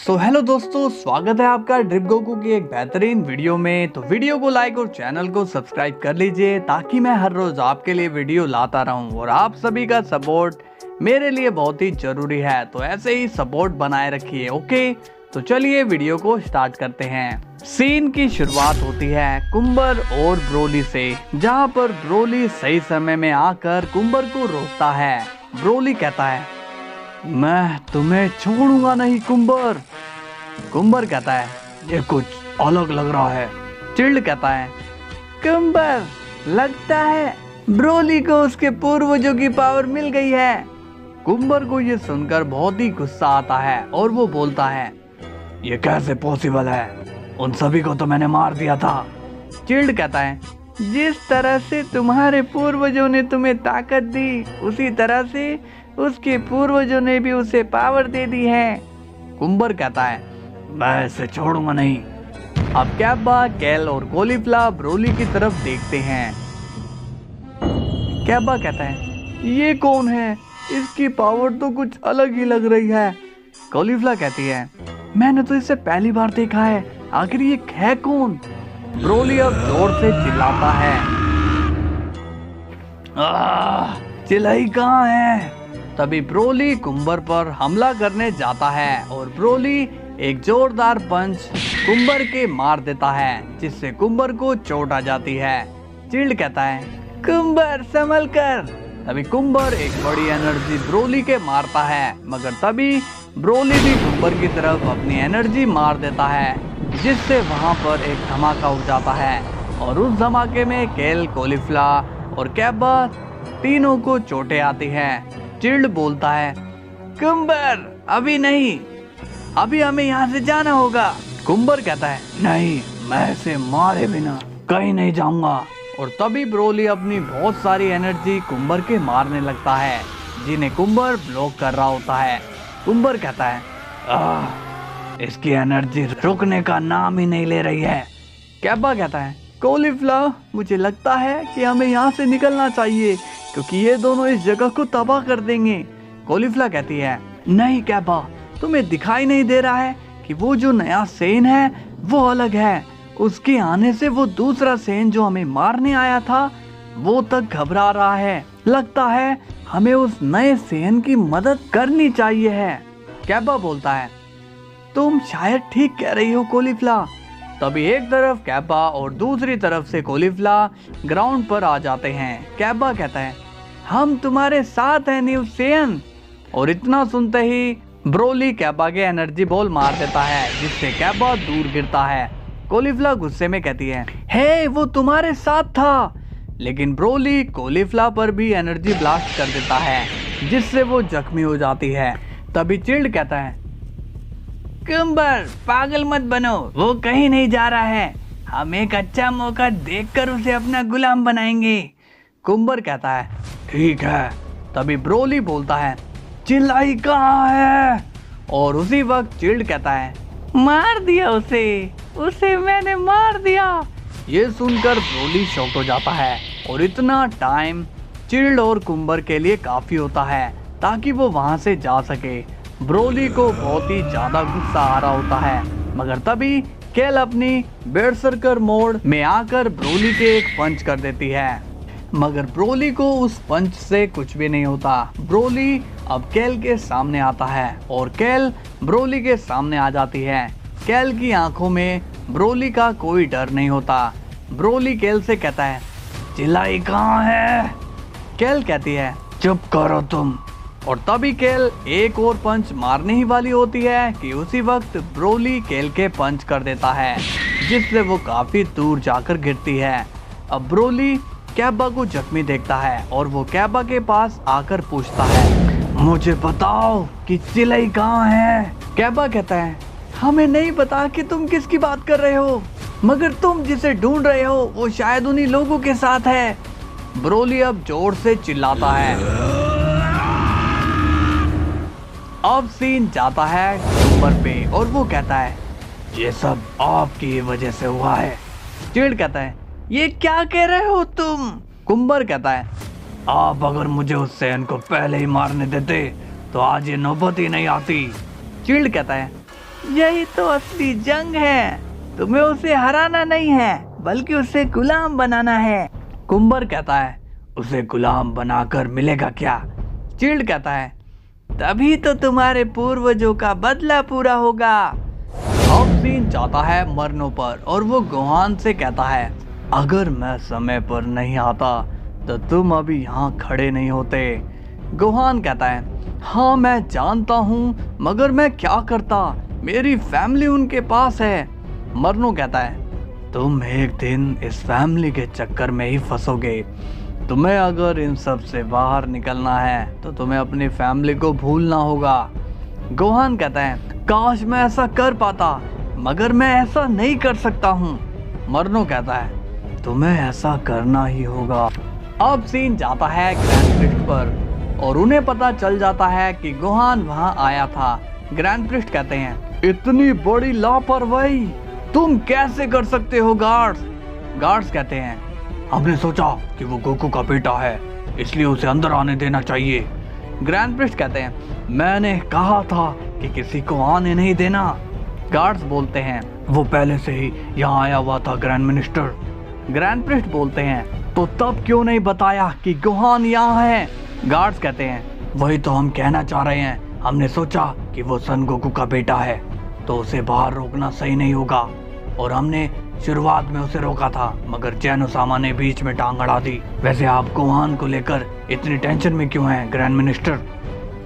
Hello दोस्तों, स्वागत है आपका ड्रिप गोकू की एक बेहतरीन वीडियो में। तो वीडियो को लाइक और चैनल को सब्सक्राइब कर लीजिए ताकि मैं हर रोज आपके लिए वीडियो लाता रहूं। और आप सभी का सपोर्ट मेरे लिए बहुत ही जरूरी है, तो ऐसे ही सपोर्ट बनाए रखिए। ओके, तो चलिए वीडियो को स्टार्ट करते हैं। सीन की शुरुआत होती है कुंबर और ब्रोली से, जहाँ पर ब्रोली सही समय में आकर कुंबर को रोकता है। ब्रोली कहता है, मैं तुम्हें छोड़ूंगा नहीं कुंबर। कुंबर कहता है, ये कुछ अलग लग रहा है। चिल्ड कहता है, कुंबर, लगता है ब्रोली को उसके पूर्वजों की पावर मिल गई है। कुंबर को ये सुनकर बहुत ही गुस्सा आता है और वो बोलता है, ये कैसे पॉसिबल है? उन सभी को तो मैंने मार दिया था। चिल्ड कहता है, जिस तरह से तुम्हारे पूर्वजों ने तुम्हें ताकत दी, उसी तरह से उसके पूर्वजों ने भी उसे पावर दे दी है। कुंबर कहता है, मैं इसे छोड़ूंगा नहीं। अब कैब्बा, कैल और कॉलीफ्ला ब्रोली की तरफ देखते हैं। कैब्बा कहता है, ये कौन है? इसकी पावर तो कुछ अलग ही लग रही है। कॉलीफ्ला कहती है, मैंने तो इसे पहली बार देखा है, आखिर ये है कौन? ब्रोली अब जोर से चिल्लाता है, चिल्लाई कहाँ है? तभी ब्रोली कुंबर पर हमला करने जाता है और ब्रोली एक जोरदार पंच कुंबर के मार देता है, जिससे कुंबर को चोट आ जाती है। चिल्ड कहता है, कुंबर संभल कर। तभी कुंबर एक बड़ी एनर्जी ब्रोली के मारता है, मगर तभी ब्रोली भी कुंबर की तरफ अपनी एनर्जी मार देता है, जिससे वहां पर एक धमाका उठ जाता है। और उस धमाके में केल, कॉलीफ्ला और कैब्बा तीनों को चोटें आती हैं। चिल्ड बोलता है, कुंबर अभी नहीं, अभी हमें यहाँ से जाना होगा। कुंबर कहता है, नहीं, मैं इसे मारे बिना कहीं नहीं जाऊंगा। और तभी ब्रोली अपनी बहुत सारी एनर्जी कुंबर के मारने लगता है, जिन्हें कुंबर ब्लॉक कर रहा होता है। कुंबर कहता है, इसकी एनर्जी रुकने का नाम ही नहीं ले रही है। कैब्बा कहता है, कॉलीफ्ला, मुझे लगता है कि हमें यहाँ से निकलना चाहिए, क्योंकि ये दोनों इस जगह को तबाह कर देंगे। कॉलीफ्ला कहती है, नहीं कैब्बा, तुम्हें दिखाई नहीं दे रहा है कि वो जो नया सेन है वो अलग है। उसके आने से वो दूसरा सेन जो हमें मारने आया था वो तक घबरा रहा है। लगता है हमें उस नए सेन की मदद करनी चाहिए है। कैब्बा बोलता है, तुम शायद ठीक कह रही हो कॉलीफ्ला। तभी एक तरफ कैब्बा और दूसरी तरफ से कॉलीफ्ला ग्राउंड पर आ जाते हैं। कैब्बा कहता है, हम तुम्हारे साथ हैं न्यू सेन। और इतना सुनते ही ब्रोली कैब्बा के एनर्जी बॉल मार देता है, जिससे कैब्बा दूर गिरता है। कॉलीफ्ला गुस्से में कहती है, हे, वो तुम्हारे साथ था। लेकिन ब्रोली कॉलीफ्ला पर भी एनर्जी ब्लास्ट कर देता है, जिससे वो जख्मी हो जाती है। तभी चिल्ड कहता है, कुंबर, पागल मत बनो, वो कहीं नहीं जा रहा है। हम एक अच्छा मौका देखकर उसे अपना गुलाम बनाएंगे। कुंबर कहता है, ठीक है। तभी ब्रोली बोलता है, चिल्लाई कहाँ है? और उसी वक्त चिल्ड कहता है, मार दिया उसे मैंने मार दिया। ये सुनकर ब्रोली शॉक हो जाता है और इतना टाइम चिल्ड और कुंबर के लिए काफी होता है ताकि वो वहां से जा सके। ब्रोली को बहुत ही ज्यादा गुस्सा आ रहा होता है, मगर तभी केल अपनी बेरसरकर मोड में आकर ब्रोली के एक पंच कर देती है, मगर ब्रोली को उस पंच से कुछ भी नहीं होता। ब्रोली अब केल के सामने आता है और केल ब्रोली के सामने आ जाती है। केल की आंखों में ब्रोली का कोई डर नहीं होता। ब्रोली केल से कहता है, चिल्लाई कहाँ है? केल कहती है, चुप करो तुम। और तभी केल एक और पंच मारने ही वाली होती है कि उसी वक्त ब्रोली केल के पंच कर देता है, जिससे वो काफी दूर जाकर गिरती है। अब ब्रोली कैब्बा को जख्मी देखता है और वो कैब्बा के पास आकर पूछता है, मुझे बताओ कि चिल्लाई कहाँ है? कैब्बा कहता है, हमें नहीं पता कि तुम किसकी बात कर रहे हो, मगर तुम जिसे ढूंढ रहे हो वो शायद उन्हीं लोगों के साथ है। ब्रोली अब जोर से चिल्लाता है। अब सीन जाता है कुंबर पे और वो कहता है, ये सब आपकी वजह से हुआ है। चिल्ड कहता है, ये क्या कह रहे हो तुम? कुंबर कहता है, आप अगर मुझे उस सेन को पहले ही मारने देते तो आज ये नौबत ही नहीं आती। चिल्ड कहता है, यही तो असली जंग है, तुम्हें उसे हराना नहीं है बल्कि उसे गुलाम बनाना है। कुंबर कहता है, उसे गुलाम बनाकर मिलेगा क्या? चिल्ड कहता है, तभी तो तुम्हारे पूर्वजों का बदला पूरा होगा। अब सीन जाता है मरनों पर और वो गोहान से कहता है, अगर मैं समय पर नहीं आता तो तुम अभी यहाँ खड़े नहीं होते। गोहान कहता है, हाँ मैं जानता हूँ, मगर मैं क्या करता, मेरी फैमिली उनके पास है। मरनो कहता है, तुम एक दिन इस फैमिली के चक्कर में ही फंसोगे। तुम्हें अगर इन सब से बाहर निकलना है तो तुम्हें अपनी फैमिली को भूलना होगा। गोहान कहता है, काश मैं ऐसा कर पाता, मगर मैं ऐसा नहीं कर सकता हूँ। मरनो कहता है, तुम्हें ऐसा करना ही होगा। अब सीन जाता है ग्रैंड प्रिस्ट पर और उन्हें पता चल जाता है कि गोहान वहां आया था। ग्रैंड प्रिस्ट कहते हैं, इतनी बड़ी लापरवाही तुम कैसे कर सकते हो गार्ड्स? गार्ड्स कहते हैं, हमने सोचा कि वो गोकू का बेटा है, इसलिए उसे अंदर आने देना चाहिए। ग्रैंड प्रिस्ट कहते हैं, मैंने कहा था कि किसी को आने नहीं देना। गार्ड्स बोलते हैं, वो पहले से ही यहाँ आया हुआ था ग्रैंड मिनिस्टर। ग्रैंड प्रिस्ट बोलते हैं, तो तब क्यों नहीं बताया कि गोहान यहाँ है? गार्ड्स कहते हैं, वही तो हम कहना चाह रहे हैं, हमने सोचा कि वो सन गोकू का बेटा है तो उसे बाहर रोकना सही नहीं होगा, और हमने शुरुआत में उसे रोका था, मगर जैन ओसामा ने बीच में टांग अड़ा दी। वैसे आप गोहान को लेकर इतनी टेंशन में क्यों हैं ग्रैंड मिनिस्टर?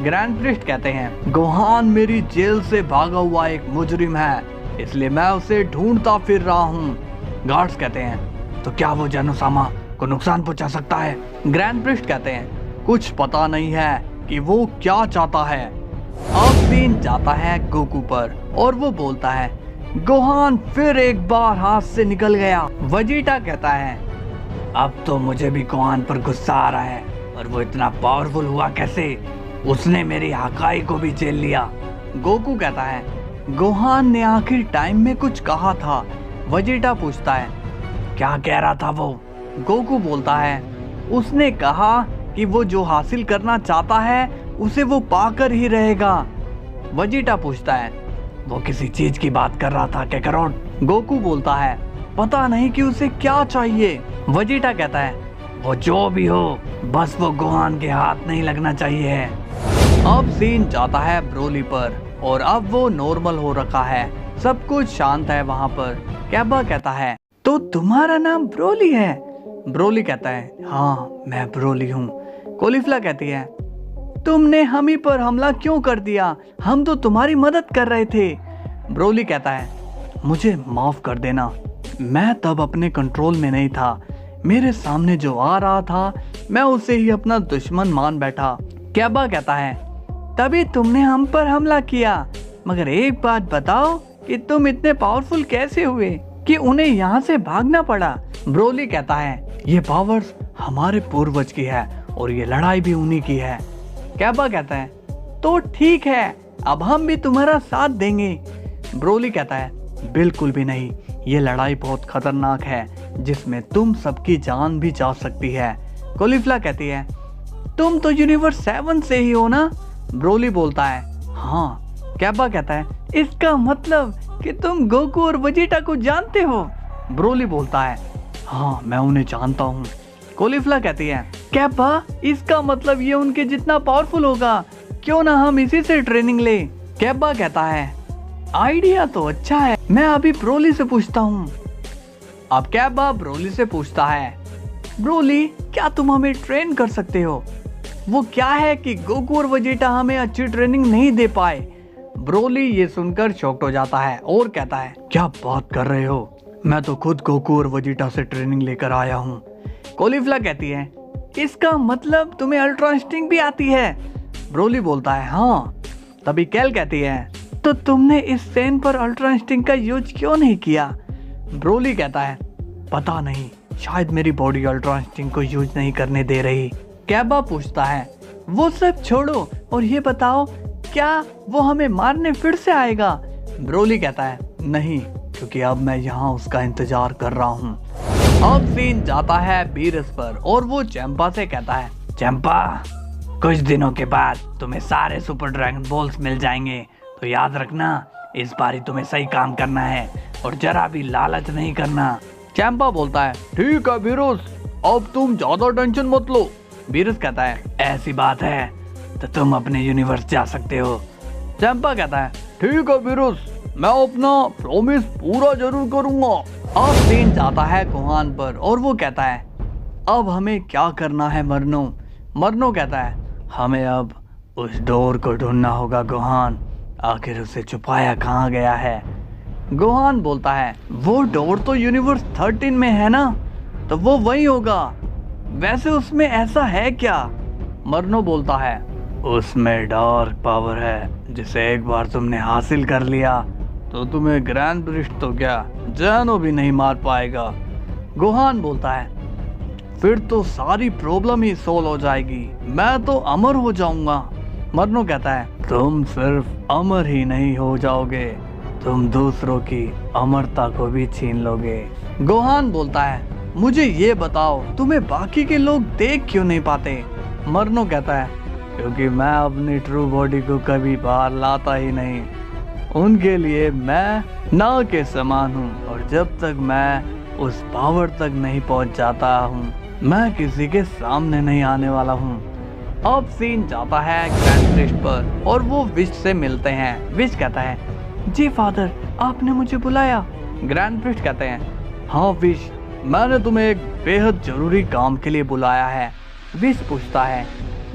ग्रैंड प्रिस्ट कहते हैं, गोहान मेरी जेल से भागा हुआ एक मुजरिम है, इसलिए मैं उसे ढूंढता फिर रहा हूँ। गार्ड्स कहते हैं, तो क्या वो जैन ओसामा को नुकसान पहुंचा सकता है? ग्रैंड प्रिस्ट कहते हैं, कुछ पता नहीं है कि वो क्या चाहता है। अब सीन जाता है गोकू पर और वो बोलता है, गोहान फिर एक बार हाथ से निकल गया। वजीटा कहता है, अब तो मुझे भी गोहान पर गुस्सा आ रहा है, और वो इतना पावरफुल हुआ कैसे? उसने मेरी हकाई को भी झेल लिया। गोकू कहता है, गोहान ने आखिर टाइम में कुछ कहा था। वजीटा पूछता है, क्या कह रहा था वो? गोकू बोलता है, उसने कहा कि वो जो हासिल करना चाहता है उसे वो पाकर ही रहेगा। वजीटा पूछता है, वो किसी चीज की बात कर रहा था कैकरोट? गोकू बोलता है, पता नहीं कि उसे क्या चाहिए। वजीटा कहता है, वो जो भी हो, बस वो गोहान के हाथ नहीं लगना चाहिए। अब सीन जाता है ब्रोली पर और अब वो नॉर्मल हो रखा है, सब कुछ शांत है वहाँ पर। कैबा कहता है, तो तुम्हारा नाम ब्रोली है? ब्रोली कहता है, हाँ मैं ब्रोली हूँ। कोलिफ्ला कहती है, तुमने हम ही पर हमला क्यों कर दिया? हम तो तुम्हारी मदद कर रहे थे। ब्रोली कहता है, मुझे माफ कर देना, मैं तब अपने कंट्रोल में नहीं था। मेरे सामने जो आ रहा था मैं उसे ही अपना दुश्मन मान बैठा। कैबा कहता है, तभी तुमने हम पर हमला किया, मगर एक बात बताओ कि तुम इतने पावरफुल कैसे हुए कि उन्हें यहाँ से भागना पड़ा? ब्रोली कहता है, ये पावर्स हमारे पूर्वज की है और ये लड़ाई भी उन्हीं की है। कैबा कहता है, तो ठीक है, अब हम भी तुम्हारा साथ देंगे। ब्रोली कहता है, बिल्कुल भी नहीं, ये लड़ाई बहुत खतरनाक है जिसमें तुम सबकी जान भी जा सकती है। कोलिफ्ला कहती है, तुम तो यूनिवर्स 7 से ही हो ना? ब्रोली बोलता है, हाँ। कैबा कहता है, इसका मतलब कि तुम गोकू और वजीटा को जानते हो? ब्रोली बोलता है, हाँ मैं उन्हें जानता हूँ। कोलिफ्ला कहती है, कैबा इसका मतलब ये उनके जितना पावरफुल होगा, क्यों ना हम इसी से ट्रेनिंग ले? कैबा कहता है, आइडिया तो अच्छा है, मैं अभी ब्रोली से पूछता हूँ। अब कैबा ब्रोली से पूछता है, ब्रोली क्या तुम हमें ट्रेन कर सकते हो? वो क्या है कि गोकू और वजीटा हमें अच्छी ट्रेनिंग नहीं दे पाए। ब्रोली ये सुनकर शॉक्ड हो जाता है और कहता है, क्या बात कर रहे हो? मैं तो खुद गोकू और वजीटा से ट्रेनिंग लेकर आया हूँ। कोलिफ्ला कहती है, इसका मतलब तुम्हें अल्ट्रा इंस्टिंक्ट भी आती है? ब्रोली बोलता है, हाँ। तभी कैल कहती है, तो तुमने इस सेन पर अल्ट्रा इंस्टिंक्ट का यूज क्यों नहीं किया? ब्रोली कहता है, पता नहीं, शायद मेरी बॉडी अल्ट्रा इंस्टिंक्ट को यूज नहीं करने दे रही। कैबा पूछता है, वो सब छोड़ो और ये बताओ, क्या वो हमें मारने फिर से आएगा? ब्रोली कहता है, नहीं, क्योंकि अब मैं यहाँ उसका इंतजार कर रहा हूँ। अब सीन जाता है बीरस पर और वो चैंपा से कहता है, चैंपा कुछ दिनों के बाद तुम्हें सारे सुपर ड्रैगन बॉल्स मिल जाएंगे, तो याद रखना इस बारी तुम्हें सही काम करना है और जरा भी लालच नहीं करना। चैंपा बोलता है ठीक है वीरूस, अब तुम ज्यादा टेंशन मत लो। वीरूस कहता है ऐसी बात है तो तुम अपने यूनिवर्स जा सकते हो। चैंपा कहता है ठीक है वीरूस, मैं अपना प्रॉमिस पूरा जरूर करूंगा। अब सीन जाता है गुहान पर और वो कहता है अब हमें क्या करना है मरनो। मरनो कहता है हमें अब उस डोर को ढूंढना होगा गुहान, आखिर उसे छुपाया कहाँ गया है। गुहान बोलता है वो डोर तो यूनिवर्स 13 में है ना, तो वो वही होगा। वैसे उसमें ऐसा है क्या? मरनो बोलता है उसमें डार्क पावर है जिसे एक बार तुमने हासिल कर लिया तो तुम्हें ग्रैंड ब्रिस्ट तो क्या जैनो भी नहीं मार पाएगा। गुहान बोलता है फिर तो सारी प्रॉब्लम ही सोल्व हो जाएगी, मैं तो अमर हो जाऊंगा। मरनो कहता है तुम सिर्फ अमर ही नहीं हो जाओगे, तुम दूसरों की अमरता को भी छीन लोगे। गुहान बोलता है मुझे ये बताओ तुम्हें बाकी के लोग देख क्यों नहीं पाते? मरनो कहता है क्योंकि मैं अपनी ट्रू बॉडी को कभी बाहर लाता ही नहीं, उनके लिए मैं ना के समान हूँ और जब तक मैं उस पावर तक नहीं पहुँच जाता हूँ मैं किसी के सामने नहीं आने वाला हूँ। अब सीन जाता है ग्रैंड प्रिस्ट पर और वो विश से मिलते हैं। विश कहता है जी फादर, आपने मुझे बुलाया। ग्रैंड प्रिस्ट कहते हैं हाँ विश, मैंने तुम्हें एक बेहद जरूरी काम के लिए बुलाया है। विश पूछता है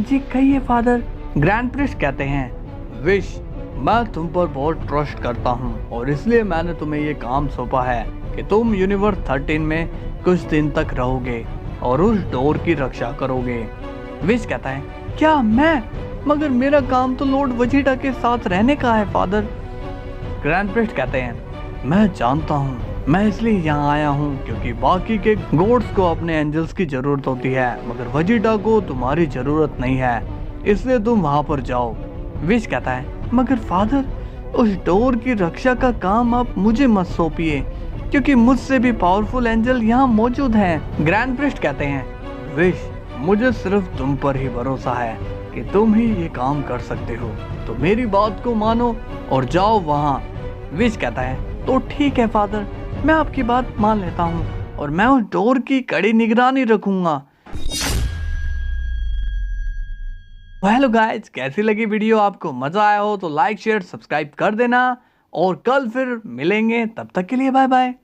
जी कहिए फादर। ग्रैंड प्रिस्ट कहते हैं विश, मैं तुम पर बहुत ट्रस्ट करता हूँ और इसलिए मैंने तुम्हें ये काम सौंपा है कि तुम यूनिवर्स 13 में कुछ दिन तक रहोगे और उस डोर की रक्षा करोगे। विश कहता है क्या मैं? मगर मेरा काम तो लॉर्ड वेजिटा के साथ रहने का है फादर। ग्रैंड प्रिस्ट कहते हैं मैं जानता हूँ, मैं इसलिए यहाँ आया हूँ क्योंकि बाकी के गॉड्स को अपने एंजल्स की जरूरत होती है मगर वेजिटा को तुम्हारी जरूरत नहीं है, इसलिए तुम वहाँ पर जाओ। विश कहता है मगर फादर उस डोर की रक्षा का काम आप मुझे मत सौंपिए क्योंकि मुझसे भी पावरफुल एंजल यहाँ मौजूद हैं। ग्रैंड प्रिस्ट कहते हैं विश, मुझे सिर्फ तुम पर ही भरोसा है कि तुम ही ये काम कर सकते हो, तो मेरी बात को मानो और जाओ वहाँ। विश कहता है तो ठीक है फादर, मैं आपकी बात मान लेता हूँ और मैं उस डोर की कड़ी निगरानी रखूंगा। हेलो गाइस, कैसी लगी वीडियो? आपको मजा आया हो तो लाइक शेयर सब्सक्राइब कर देना और कल फिर मिलेंगे, तब तक के लिए बाय बाय।